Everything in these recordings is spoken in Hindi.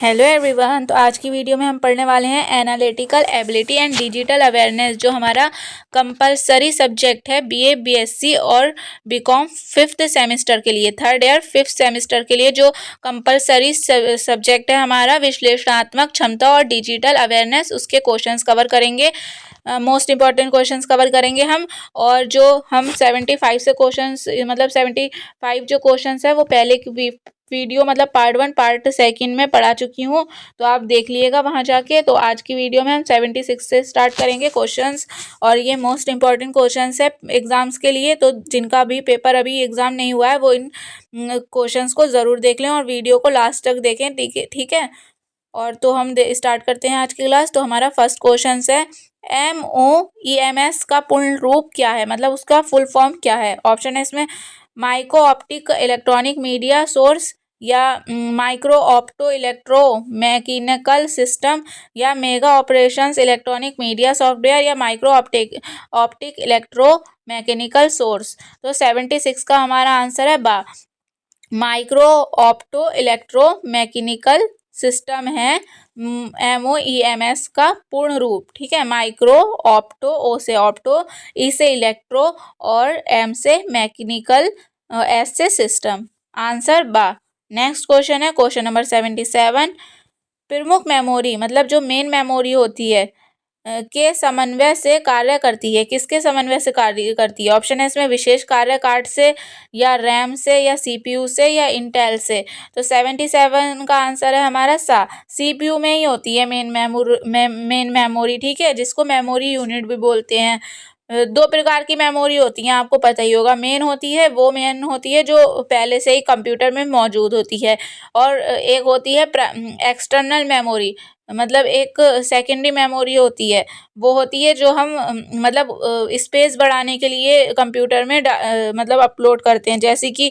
Hello everyone. तो आज की वीडियो में हम पढ़ने वाले हैं analytical ability and digital awareness, जो हमारा कंपलसरी सब्जेक्ट है बीए बीएससी और बीकॉम फिफ्थ सेमेस्टर के लिए, थर्ड ईयर फिफ्थ सेमेस्टर के लिए जो कंपलसरी सब्जेक्ट है हमारा विश्लेषणात्मक क्षमता और डिजिटल अवेयरनेस, उसके क्वेश्चंस कवर करेंगे। मोस्ट इंपॉर्टेंट क्वेश्चंस कवर करेंगे हम। और जो हम 75 से क्वेश्चंस मतलब 75 जो क्वेश्चंस है वो पहले की वीडियो मतलब पार्ट 1 पार्ट 2 में पढ़ा चुकी हूँ, तो आप देख लीजिएगा वहाँ जाके। तो आज की वीडियो में हम 76 से स्टार्ट करेंगे क्वेश्चंस, और ये मोस्ट इंपॉर्टेंट क्वेश्चंस है एग्जाम्स के लिए। तो जिनका भी पेपर अभी एग्जाम नहीं हुआ है वो इन क्वेश्चंस को ज़रूर देख लें और वीडियो को लास्ट तक देखें, ठीक है। और तो हम स्टार्ट करते हैं आज की क्लास। तो हमारा फर्स्ट क्वेश्चन है MOEMS का पूर्ण रूप क्या है, मतलब उसका फुल फॉर्म क्या है। ऑप्शन है इसमें micro optic electronic media source, या micro opto electro mechanical system, या mega operations electronic media software, या micro optic electro mechanical source. तो 76 का हमारा आंसर है B, micro opto electro mechanical system है MOEMS का पूर्ण रूप, ठीक है। माइक्रो ऑप्टो, ओ से ऑप्टो, ई से इलेक्ट्रो और M से मैकेनिकल, S से सिस्टम। आंसर बा। नेक्स्ट क्वेश्चन है क्वेश्चन नंबर 77। प्रमुख मेमोरी मतलब जो मेन मेमोरी होती है के समन्वय से कार्य करती है, किसके समन्वय से कार्य करती है। ऑप्शन है इसमें विशेष कार्य कार्ड से, या रैम से, या सीपीयू से, या इंटेल से। तो 77 का आंसर है हमारा सा, सीपीयू में ही होती है मेन मेमोरी, ठीक है, जिसको मेमोरी यूनिट भी बोलते हैं। दो प्रकार की मेमोरी होती हैं, आपको पता ही होगा। मेन होती है वो मेन होती है जो पहले से ही कंप्यूटर में मौजूद होती है, और एक होती है एक्सटर्नल मेमोरी, मतलब एक सेकेंडरी मेमोरी होती है। वो होती है जो हम मतलब स्पेस बढ़ाने के लिए कंप्यूटर में मतलब अपलोड करते हैं, जैसे कि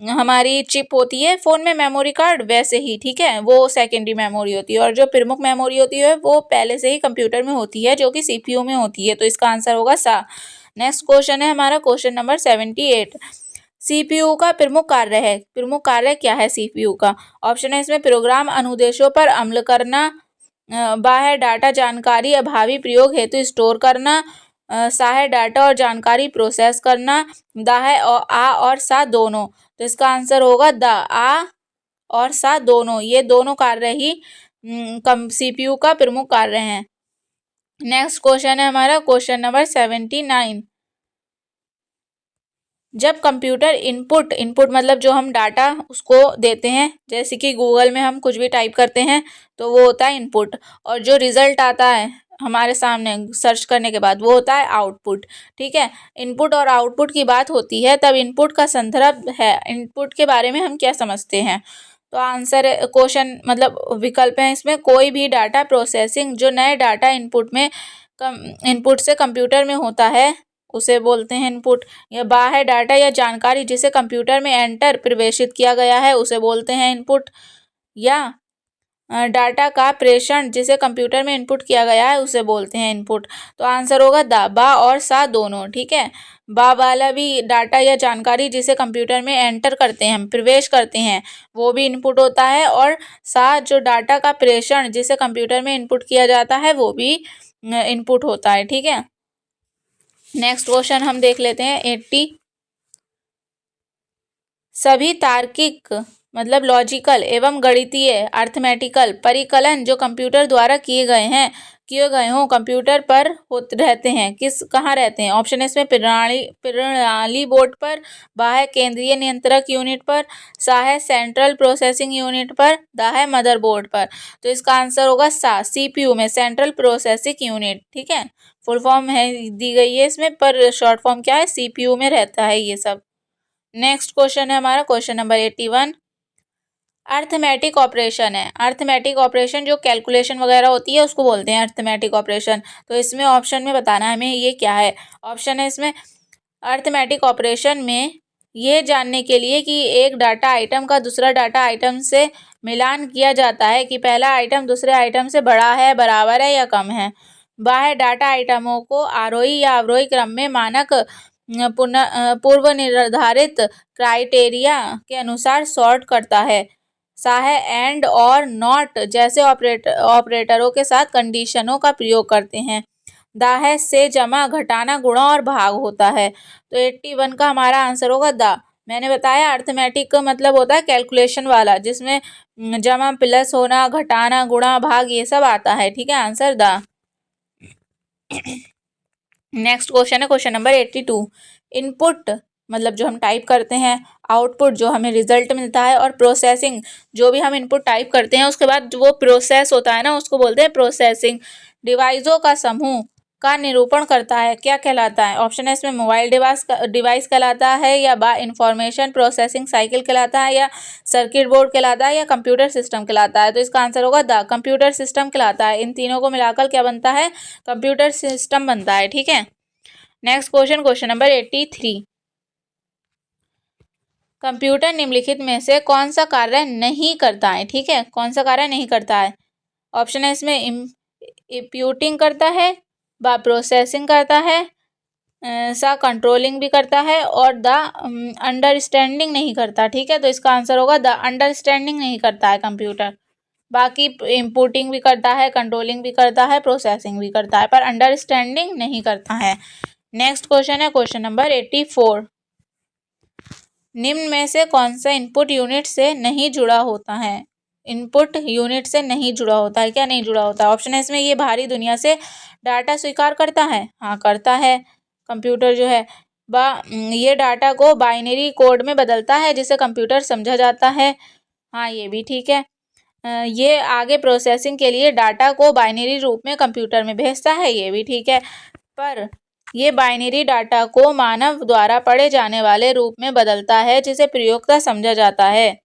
हमारी चिप होती है फ़ोन में मेमोरी कार्ड, वैसे ही, ठीक है, वो सेकेंडरी मेमोरी होती है। और जो प्रमुख मेमोरी होती है वो पहले से ही कंप्यूटर में होती है, जो कि सीपीयू में होती है। तो इसका आंसर होगा सा। नेक्स्ट क्वेश्चन है हमारा क्वेश्चन नंबर 78। सीपीयू का प्रमुख कार्य है, प्रमुख कार्य क्या है सीपीयू का। ऑप्शन है इसमें प्रोग्राम अनुदेशों पर अमल करना, बाह्य डाटा जानकारी अभावी प्रयोग हेतु स्टोर करना, सहायक डाटा और जानकारी प्रोसेस करना, दा है और आ और सा दोनों। तो इसका आंसर होगा द, आ और सा दोनों, ये दोनों कार्य ही सीपीयू का प्रमुख कार्य हैं। नेक्स्ट क्वेश्चन है हमारा क्वेश्चन नंबर 79। जब कंप्यूटर इनपुट मतलब जो हम डाटा उसको देते हैं, जैसे कि गूगल में हम कुछ भी टाइप करते हैं तो वो होता है इनपुट, और जो रिजल्ट आता है हमारे सामने सर्च करने के बाद वो होता है आउटपुट, ठीक है। इनपुट और आउटपुट की बात होती है तब इनपुट का संदर्भ है, इनपुट के बारे में हम क्या समझते हैं। तो आंसर क्वेश्चन मतलब विकल्प है इसमें कोई भी डाटा प्रोसेसिंग जो नए डाटा इनपुट से कंप्यूटर में होता है उसे बोलते हैं इनपुट, या बाह्य डाटा या जानकारी जिसे कंप्यूटर में एंटर प्रवेशित किया गया है उसे बोलते हैं इनपुट, या डाटा का प्रेषण जिसे कंप्यूटर में इनपुट किया गया है उसे बोलते हैं इनपुट। तो आंसर होगा दा, बा और सा दोनों, ठीक है। बा वाला भी डाटा या जानकारी जिसे कंप्यूटर में एंटर करते हैं, हम प्रवेश करते हैं, वो भी इनपुट होता है, और सा जो डाटा का प्रेषण जिसे कंप्यूटर में इनपुट किया जाता है वो भी इनपुट होता है, ठीक है। नेक्स्ट क्वेश्चन हम देख लेते हैं 80। सभी तार्किक मतलब लॉजिकल एवं गणितीय अर्थमेटिकल परिकलन जो कंप्यूटर द्वारा किए गए हों कंप्यूटर पर रहते हैं, कहाँ रहते हैं। ऑप्शन है इसमें प्रणाली बोर्ड पर, बाह्य केंद्रीय नियंत्रक यूनिट पर, सहायक सेंट्रल प्रोसेसिंग यूनिट पर, दाह्य मदरबोर्ड पर। तो इसका आंसर होगा सा, सीपीयू में, सेंट्रल प्रोसेसिंग यूनिट, ठीक है। फुल फॉर्म है दी गई है इसमें, पर शॉर्ट फॉर्म क्या है, सीपीयू में रहता है ये सब। नेक्स्ट क्वेश्चन है हमारा क्वेश्चन नंबर 81। अर्थमेटिक ऑपरेशन है, अर्थमेटिक ऑपरेशन जो कैलकुलेशन वगैरह होती है उसको बोलते हैं अर्थमेटिक ऑपरेशन। तो इसमें ऑप्शन में बताना है हमें ये क्या है। ऑप्शन है इसमें अर्थमेटिक ऑपरेशन में ये जानने के लिए कि एक डाटा आइटम का दूसरा डाटा आइटम से मिलान किया जाता है कि पहला आइटम दूसरे आइटम से बड़ा है, बराबर है या कम है। बाह्य डाटा आइटमों को आरोही या अवरोही क्रम में मानक पूर्व निर्धारित क्राइटेरिया के अनुसार सॉर्ट करता है। सा है एंड और नॉट जैसे ऑपरेटरों के साथ कंडीशनों का प्रयोग करते हैं। दा है से जमा, घटाना, गुणा और भाग होता है। तो 81 का हमारा आंसर होगा दा। मैंने बताया अर्थमेटिक का मतलब होता है कैलकुलेशन वाला, जिसमें जमा प्लस होना, घटाना, गुणा, भाग ये सब आता है। ठीक है, आंसर दा। नेक्स्ट क्वेश्चन है क्वेश्चन नंबर 82। इनपुट मतलब जो हम टाइप करते हैं, आउटपुट जो हमें रिजल्ट मिलता है, और प्रोसेसिंग जो भी हम इनपुट टाइप करते हैं उसके बाद वो प्रोसेस होता है ना, उसको बोलते हैं प्रोसेसिंग। डिवाइसों का समूह का निरूपण करता है, क्या कहलाता है? ऑप्शन है इसमें मोबाइल डिवाइस कहलाता है, या बा इंफॉर्मेशन प्रोसेसिंग साइकिल कहलाता है, या सर्किट बोर्ड कहलाता है, या कंप्यूटर सिस्टम कहलाता है। तो इसका आंसर होगा द कंप्यूटर सिस्टम कहलाता है। इन तीनों को मिलाकर क्या बनता है? कंप्यूटर सिस्टम बनता है। ठीक है, next question question number 83। Computer निम्नलिखित में से कौन सा कार्य नहीं करता है? ठीक है, कौन सा कार्य नहीं करता है? ऑप्शन है इसमें इंप्यूटिंग करता है, बा प्रोसेसिंग करता है, सा कंट्रोलिंग भी करता है, और द अंडरस्टैंडिंग नहीं करता। ठीक है, तो इसका आंसर होगा द अंडरस्टैंडिंग नहीं करता है कंप्यूटर। बाकी इंपुटिंग भी करता है, कंट्रोलिंग भी करता है, प्रोसेसिंग भी करता है, पर अंडरस्टैंडिंग नहीं करता है। नेक्स्ट क्वेश्चन है क्वेश्चन नंबर 84। निम्न में से कौन सा इनपुट यूनिट से नहीं जुड़ा होता है? इनपुट यूनिट से नहीं जुड़ा होता है, क्या नहीं जुड़ा होता है? ऑप्शन है इसमें ये बाहरी दुनिया से डाटा स्वीकार करता है, हाँ करता है कंप्यूटर जो है। ये डाटा को बाइनरी कोड में बदलता है जिसे कंप्यूटर समझा जाता है, हाँ ये भी ठीक है। ये आगे प्रोसेसिंग के लिए डाटा को बाइनरी रूप में कंप्यूटर में भेजता है, ये भी ठीक है। पर ये बाइनरी डाटा को मानव द्वारा पढ़े जाने वाले रूप में बदलता है जिसे प्रयोक्ता समझा जाता है।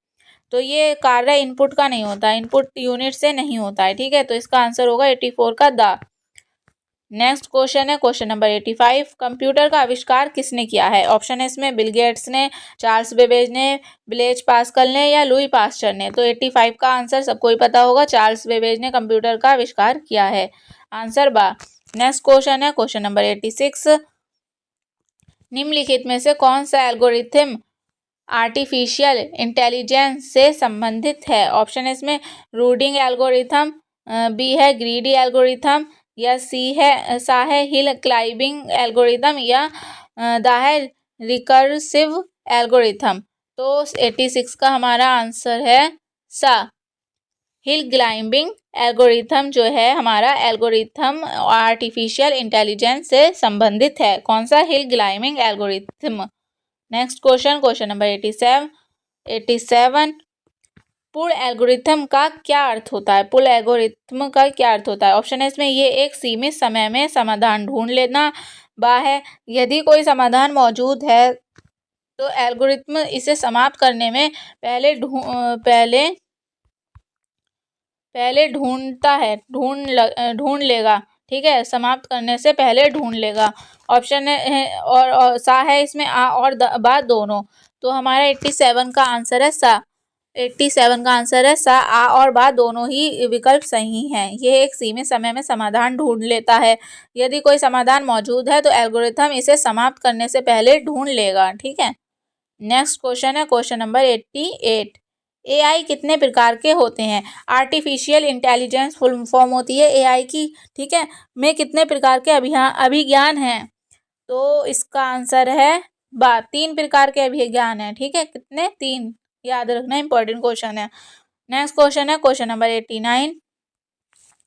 तो ये कार्य इनपुट का नहीं होता, इनपुट यूनिट से नहीं होता है। ठीक है, तो इसका आंसर होगा 84 का द। नेक्स्ट क्वेश्चन है क्वेश्चन नंबर 85। कंप्यूटर का आविष्कार किसने किया है? ऑप्शन है इसमें बिल गेट्स ने, चार्ल्स बेबेज ने, ब्लेज पास्कल ने, या लुई पास्चर ने। तो 85 का आंसर सबको ही पता होगा, चार्ल्स बेबेज ने कंप्यूटर का आविष्कार किया है। आंसर बा। नेक्स्ट क्वेश्चन है क्वेश्चन नंबर 86। निम्नलिखित में से कौन सा एल्गोरिथम आर्टिफिशियल इंटेलिजेंस से संबंधित है? ऑप्शन है इसमें रूडिंग एल्गोरिथम, बी है ग्रीडी एल्गोरिथम, या सा है हिल क्लाइंबिंग एल्गोरिथम, या दा है रिकर्सिव एल्गोरिथम। तो 86 का हमारा आंसर है सा, हिल क्लाइंबिंग एल्गोरिथम जो है हमारा एल्गोरिथम आर्टिफिशियल इंटेलिजेंस से संबंधित है। कौन सा? Hill climbing algorithm. Next question question number 87। पुल एल्गोरिथम का क्या अर्थ होता है? पुल एल्गोरिथम का क्या अर्थ होता है? ऑप्शन है इसमें ये एक सीमित समय में समाधान ढूंढ लेना, बा है यदि कोई समाधान मौजूद है तो एल्गोरिथम इसे समाप्त करने में पहले ढूंढ लेगा। ठीक है, समाप्त करने से पहले ढूंढ लेगा। ऑप्शन है और सा है इसमें आ और बा दोनों। तो हमारा 87 का आंसर है सा। 87 का आंसर है सा, आ और बा दोनों ही विकल्प सही हैं। ये एक सीमित समय में समाधान ढूंढ लेता है। यदि कोई समाधान मौजूद है तो एल्गोरिथम इसे समाप्त करने से पहले ढूंढ लेगा। ठीक है, नेक्स्ट क्वेश्चन है क्वेश्चन नंबर 88। एआई कितने प्रकार के होते हैं? आर्टिफिशियल इंटेलिजेंस फुल फॉर्म होती है एआई की। ठीक है, में कितने प्रकार के अभिज्ञान हैं? तो इसका आंसर है बा, 3 प्रकार के अभिज्ञान हैं। ठीक है, कितने? 3, याद रखना, इंपॉर्टेंट क्वेश्चन है। नेक्स्ट क्वेश्चन है क्वेश्चन नंबर 89।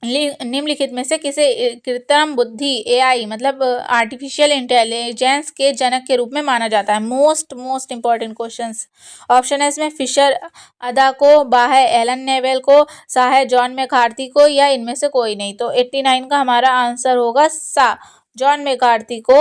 निम्नलिखित में से किसे कृत्रिम बुद्धि एआई मतलब आर्टिफिशियल इंटेलिजेंस के जनक के रूप में माना जाता है? Most important questions. ऑप्शन है इसमें फिशर अदा को, बा है एलन नेवेल को, सा है जॉन मैकार्थी को, या इनमें से कोई नहीं। तो 89 का हमारा आंसर होगा सा, जॉन मैकार्थी को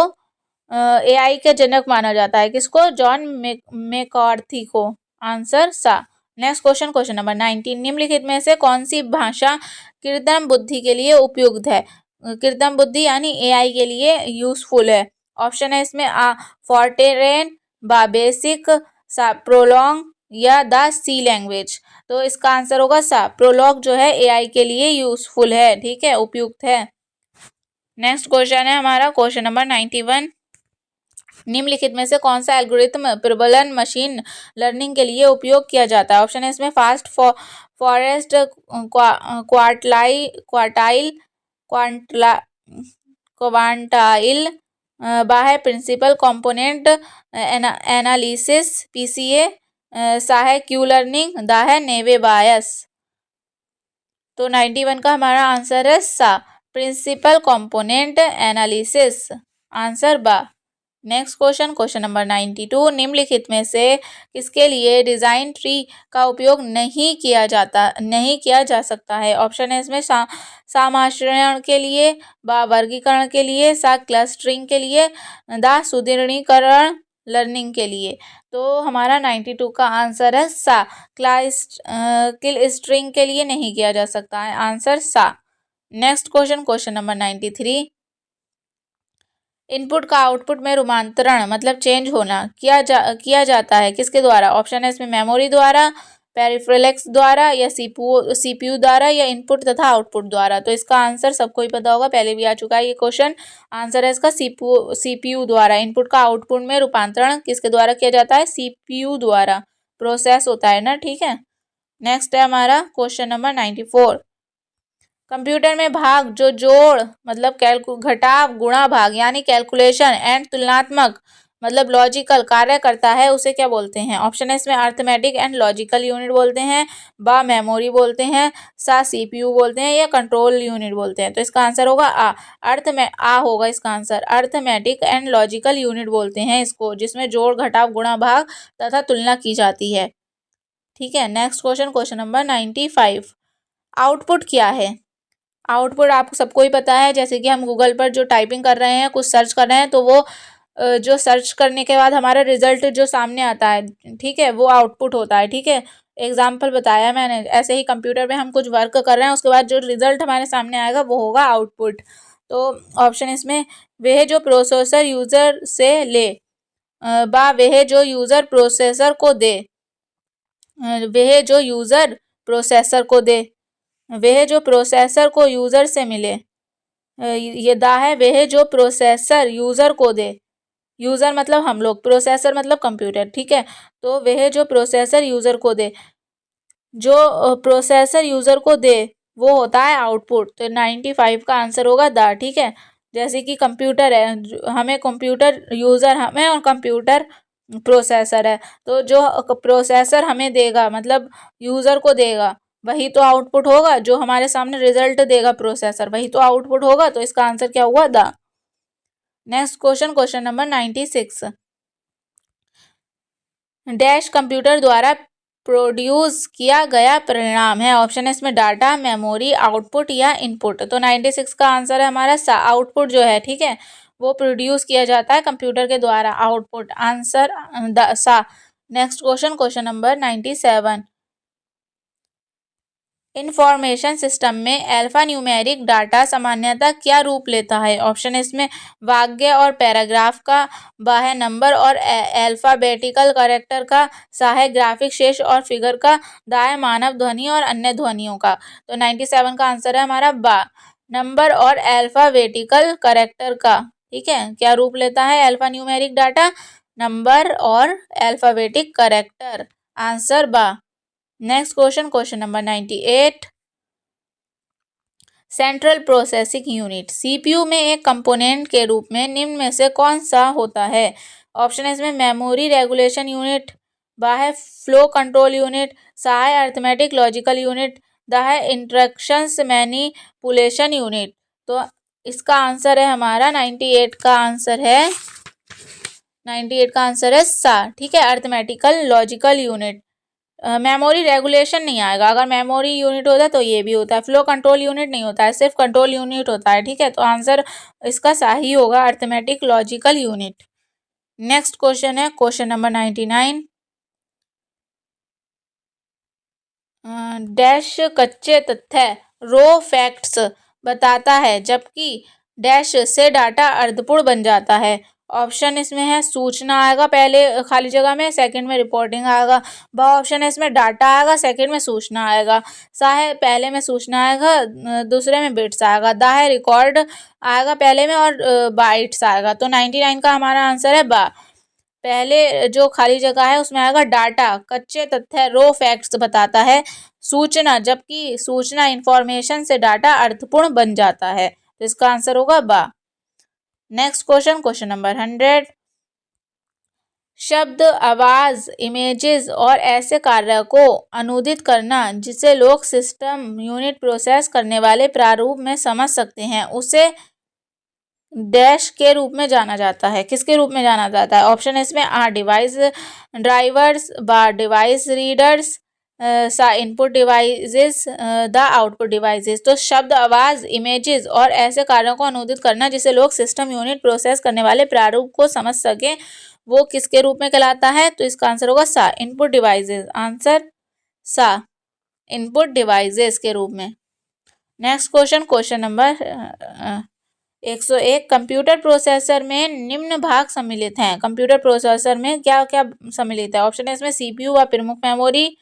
एआई के जनक माना जाता है। किसको? जॉन मैकार्थी को। आंसर सा। Next question question number 19। निम्नलिखित में से कौन सी भाषा कृत्रिम बुद्धि के लिए उपयुक्त है? कृत्रिम बुद्धि यानी एआई के लिए यूजफुल है। ऑप्शन है इसमें फॉर्टेरन, बा बेसिक, सा प्रोलॉन्ग, या द सी लैंग्वेज। तो इसका आंसर होगा सा, प्रोलॉग जो है एआई के लिए यूजफुल है। ठीक है, उपयुक्त है। नेक्स्ट क्वेश्चन है हमारा क्वेश्चन नंबर 91। निम्नलिखित में से कौन सा एल्गोरिथम प्रबलन मशीन लर्निंग के लिए उपयोग किया जाता है? ऑप्शन है इसमें फास्ट फॉरेस्ट क्वार्टाइल क्वांटाइल बाह्य प्रिंसिपल कंपोनेंट एनालिसिस पीसीए, सा है क्यू लर्निंग, दा है नेवे बायस। तो 91 का हमारा आंसर है सा, प्रिंसिपल कंपोनेंट एनालिसिस, आंसर बा। नेक्स्ट क्वेश्चन नंबर 92, निम्नलिखित में से किसके लिए डिजाइन ट्री का उपयोग नहीं किया जा सकता है? ऑप्शन है इसमें समाश्रयण के लिए, बा वर्गीकरण के लिए, सा क्लस्टरिंग के लिए, दा सुदृढ़ीकरण लर्निंग के लिए। तो हमारा 92 का आंसर है सा, क्लस्टरिंग के लिए नहीं किया जा सकता है, आंसर सा। नेक्स्ट क्वेश्चन नंबर 93, इनपुट का आउटपुट में रूपांतरण मतलब चेंज होना किया जाता है किसके द्वारा? ऑप्शन है इसमें मेमोरी द्वारा, पेरिफेरल्स द्वारा, या सीपीयू द्वारा, या इनपुट तथा आउटपुट द्वारा। तो इसका आंसर सबको ही पता होगा, पहले भी आ चुका है ये क्वेश्चन। आंसर है इसका सीपीयू द्वारा। इनपुट का आउटपुट में रूपांतरण किसके द्वारा किया जाता है? सीपीयू द्वारा, प्रोसेस होता है ना, ठीक है। नेक्स्ट है हमारा क्वेश्चन नंबर 94, कंप्यूटर में भाग जो जोड़ मतलब घटाव, गुणा भाग यानी कैलकुलेशन एंड तुलनात्मक मतलब लॉजिकल कार्य करता है उसे क्या बोलते हैं? ऑप्शन है इसमें अर्थमेटिक एंड लॉजिकल यूनिट बोलते हैं, बा मेमोरी बोलते हैं, सा सीपीयू बोलते हैं, या कंट्रोल यूनिट बोलते हैं। तो इसका आंसर होगा आ होगा इसका answer. Arithmetic and logical unit बोलते हैं इसको, जिसमें जोड़, घटाव, गुणा भाग तथा तुलना की जाती है, ठीक है। नेक्स्ट क्वेश्चन नंबर 95, आउटपुट क्या है? आउटपुट आपको सबको ही पता है, जैसे कि हम गूगल पर जो टाइपिंग कर रहे हैं, कुछ सर्च कर रहे हैं, तो वो जो सर्च करने के बाद हमारा रिजल्ट जो सामने आता है, ठीक है, वो आउटपुट होता है, ठीक है। एग्जाम्पल बताया मैंने, ऐसे ही कंप्यूटर में हम कुछ वर्क कर रहे हैं, उसके बाद जो रिजल्ट हमारे सामने आएगा वो होगा आउटपुट। तो ऑप्शन इसमें वह जो प्रोसेसर यूजर से ले, बा वह जो यूजर प्रोसेसर को दे, वह जो यूजर प्रोसेसर को दे, वह जो प्रोसेसर को यूजर से मिले, ये दा है वह जो प्रोसेसर यूजर को दे, यूजर मतलब हम लोग, प्रोसेसर मतलब कंप्यूटर, ठीक है। तो वह जो प्रोसेसर यूजर को दे, जो प्रोसेसर यूजर को दे वो होता है आउटपुट। तो 95 का आंसर होगा दा, ठीक है। जैसे कि कंप्यूटर है, हमें कंप्यूटर यूजर हमें और कंप्यूटर प्रोसेसर है, तो जो प्रोसेसर हमें देगा मतलब यूजर को देगा वही तो आउटपुट होगा, जो हमारे सामने रिजल्ट देगा प्रोसेसर वही तो आउटपुट होगा। तो इसका आंसर क्या हुआ? दा। Next question number 96, dash computer द्वारा प्रोड्यूस किया गया परिणाम है। ऑप्शन है इसमें डाटा, मेमोरी, आउटपुट या इनपुट। तो 96 का आंसर है हमारा सा, आउटपुट जो है, ठीक है, वो प्रोड्यूस किया जाता है कंप्यूटर के द्वारा, आउटपुट, आंसर सा। Next question number 97, information system में अल्फा न्यूमेरिक डाटा सामान्यतः क्या रूप लेता है? ऑप्शन है इसमें वाक्य और पैराग्राफ का, बा है नंबर और अल्फाबेटिकल कैरेक्टर का, सा है ग्राफिक शेष और फिगर का, दा है मानव ध्वनि और अन्य ध्वनियों का। तो 97 का आंसर है हमारा बा, नंबर और अल्फाबेटिकल कैरेक्टर का, ठीक है। क्या रूप लेता है अल्फा न्यूमेरिक डाटा? नंबर और अल्फाबेटिक कैरेक्टर, आंसर बा। Next question number 98, central processing unit CPU में एक कंपोनेंट के रूप में निम्न में से कौन सा होता है? ऑप्शन है इसमें मेमोरी रेगुलेशन यूनिट, बा है फ्लो कंट्रोल यूनिट, सा है अर्थमेटिक लॉजिकल यूनिट, दा है इंस्ट्रक्शंस मैनिपुलेशन यूनिट। तो इसका आंसर है हमारा 98 का आंसर है, 98 का आंसर है सा, ठीक है, arithmetical logical unit. Memory regulation नहीं आएगा, अगर मेमोरी यूनिट होता है तो ये भी होता है। फ्लो कंट्रोल यूनिट नहीं होता है, सिर्फ कंट्रोल यूनिट होता है, ठीक है। तो आंसर इसका सही होगा arithmetic logical unit. Next question है क्वेश्चन नंबर 99, डैश कच्चे तथ्य रो फैक्ट्स बताता है जबकि डैश से डाटा अर्धपूर्ण बन जाता है। ऑप्शन इसमें है सूचना आएगा पहले खाली जगह में, सेकंड में रिपोर्टिंग आएगा। ब ऑप्शन है इसमें डाटा आएगा, सेकंड में सूचना आएगा। सा है पहले में सूचना आएगा, दूसरे में बिट्स आएगा। दा है रिकॉर्ड आएगा पहले में और बाइट्स आएगा। तो 99 का हमारा आंसर है बा। पहले जो खाली जगह है उसमें आएगा डाटा, कच्चे तथ्य रो फैक्ट्स बताता है। सूचना, जबकि सूचना इंफॉर्मेशन से डाटा अर्थपूर्ण बन जाता है। तो इसका आंसर होगा बा। Next question number 100। शब्द, आवाज, इमेजेस और ऐसे कार्य को अनुदित करना जिसे लोग सिस्टम यूनिट प्रोसेस करने वाले प्रारूप में समझ सकते हैं, उसे डैश के रूप में जाना जाता है। किसके रूप में जाना जाता है? ऑप्शन इसमें आ डिवाइस ड्राइवर्स, बा डिवाइस रीडर्स, सा input devices, the output devices. तो शब्द, आवाज, इमेजेस और ऐसे कार्यों को अनुदित करना जिसे लोग सिस्टम यूनिट प्रोसेस करने वाले प्रारूप को समझ सकें, वो किसके रूप में कहलाता है? तो इसका आंसर होगा सा, इनपुट डिवाइसेस। आंसर सा, इनपुट डिवाइसेस के रूप में। Next question number 101। Computer processor में निम्न भाग सम्मिलित हैं। कंप्यूटर प्रोसेसर में क्या क्या सम्मिलित है? ऑप्शन है इसमें सीपीयू व प्रमुख मेमोरी,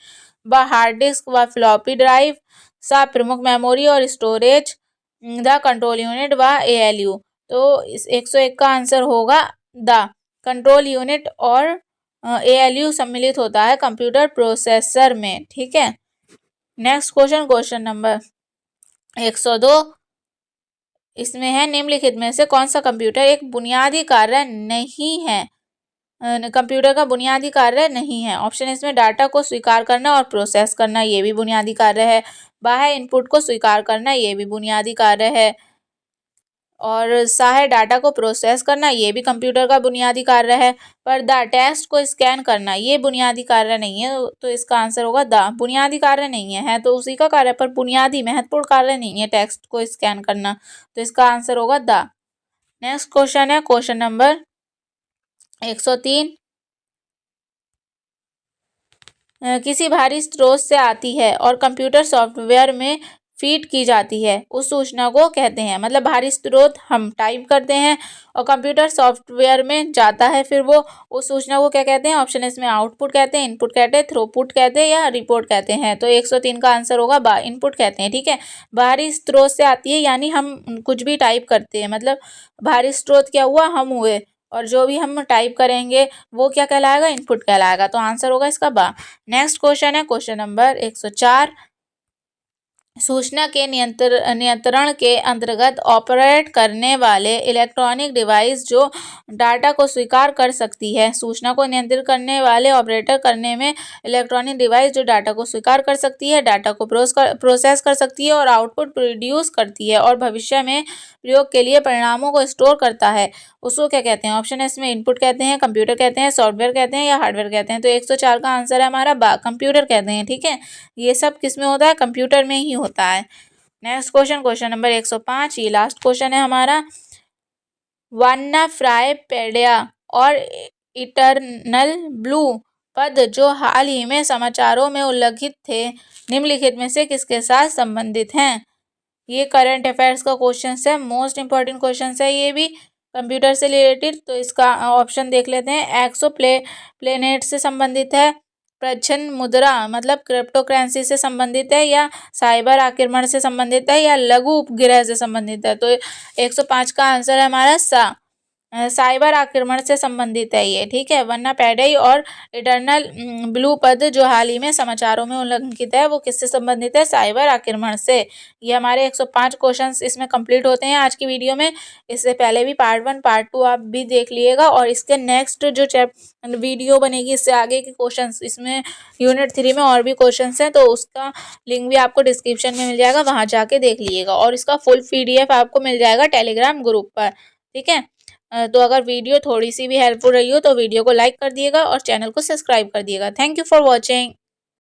व हार्ड डिस्क व फ्लॉपी ड्राइव, सा प्रमुख मेमोरी और स्टोरेज, द कंट्रोल यूनिट व एएलयू। तो इस 101 का आंसर होगा द कंट्रोल यूनिट और एएलयू सम्मिलित होता है कंप्यूटर प्रोसेसर में। ठीक है। Next question number 102। इसमें है निम्नलिखित में से कौन सा कंप्यूटर एक बुनियादी कार्य नहीं है? कंप्यूटर का बुनियादी कार्य नहीं है। ऑप्शन इसमें डाटा को स्वीकार करना और प्रोसेस करना, ये भी बुनियादी कार्य है। बाह्य इनपुट को स्वीकार करना, ये भी बुनियादी कार्य है। और सा है डाटा को प्रोसेस करना, ये भी कंप्यूटर का बुनियादी कार्य है। पर द टेक्स्ट को स्कैन करना, ये बुनियादी कार्य नहीं है। तो इसका आंसर होगा द। बुनियादी कार्य नहीं है तो उसी का कार्य, पर बुनियादी महत्वपूर्ण कार्य नहीं है टेक्स्ट को स्कैन करना। तो इसका आंसर होगा द। नेक्स्ट क्वेश्चन है क्वेश्चन नंबर 103। किसी भारी स्रोत से आती है और कंप्यूटर सॉफ्टवेयर में फीड की जाती है, उस सूचना को कहते हैं। मतलब भारी स्रोत हम टाइप करते हैं और कंप्यूटर सॉफ्टवेयर में जाता है, फिर वो उस सूचना को क्या कहते हैं? ऑप्शन इसमें आउटपुट कहते हैं, इनपुट कहते हैं, थ्रूपुट कहते हैं या रिपोर्ट कहते हैं। तो 103 का आंसर होगा बा, इनपुट कहते हैं। ठीक है। बाहरी स्रोत से आती है यानी हम कुछ भी टाइप करते हैं, मतलब बाहरी स्रोत क्या हुआ? हम हुए, और जो भी हम टाइप करेंगे वो क्या कहलाएगा? इनपुट कहलाएगा। तो आंसर होगा इसका बा। नेक्स्ट क्वेश्चन है क्वेश्चन नंबर 104। सूचना के नियंत्रण के अंतर्गत ऑपरेट करने वाले इलेक्ट्रॉनिक डिवाइस जो डाटा को स्वीकार कर सकती है। सूचना को नियंत्रित करने वाले ऑपरेटर करने में इलेक्ट्रॉनिक डिवाइस जो डाटा को स्वीकार कर सकती है, डाटा को प्रोसेस कर सकती है और आउटपुट प्रोड्यूस करती है और भविष्य में प्रयोग के लिए परिणामों को स्टोर करता है, उसको क्या कहते हैं? ऑप्शन है इसमें इनपुट कहते हैं, कंप्यूटर कहते हैं, सॉफ्टवेयर कहते हैं या हार्डवेयर कहते हैं। तो 104 का आंसर है हमारा बा, कंप्यूटर कहते हैं। ठीक है। ये सब किस में होता है? कंप्यूटर में ही होता है। Next question number 105। ये लास्ट क्वेश्चन है हमारा। वान्ना फ्राई पेडिया और इटरनल ब्लू पद जो हाल ही में समाचारों में उल्लेखित थे, निम्नलिखित में से किसके साथ संबंधित हैं? ये करंट अफेयर्स का क्वेश्चन है, मोस्ट इंपॉर्टेंट क्वेश्चन है ये भी कंप्यूटर से रिलेटेड। तो इसका ऑप्शन देख लेते हैं। एक्सो प्लेनेट से संबंधित है, प्रच्छन्न मुद्रा मतलब क्रिप्टो करेंसी से संबंधित है, या साइबर आक्रमण से संबंधित है, या लघु उपग्रह से संबंधित है। तो 105 का आंसर है हमारा सा, साइबर आक्रमण से संबंधित है ये। ठीक है। वन्ना पैडेई और इटरनल ब्लू पद जो हाल ही में समाचारों में उल्लेखित है, वो किससे संबंधित है? साइबर आक्रमण से। ये हमारे 105 क्वेश्चंस इसमें कंप्लीट होते हैं आज की वीडियो में। इससे पहले भी पार्ट 1 पार्ट 2 आप भी देख लिएगा, और इसके नेक्स्ट जो वीडियो बनेगी इससे आगे के क्वेश्चंस, इसमें यूनिट 3 में और भी क्वेश्चंस हैं, तो उसका लिंक भी आपको डिस्क्रिप्शन में मिल जाएगा, वहाँ जाके देख लीजिएगा। और इसका फुल PDF आपको मिल जाएगा टेलीग्राम ग्रुप पर। ठीक है। तो अगर वीडियो थोड़ी सी भी हेल्पफुल रही हो तो वीडियो को लाइक कर दिएगा और चैनल को सब्सक्राइब कर दिएगा। Thank you for watching.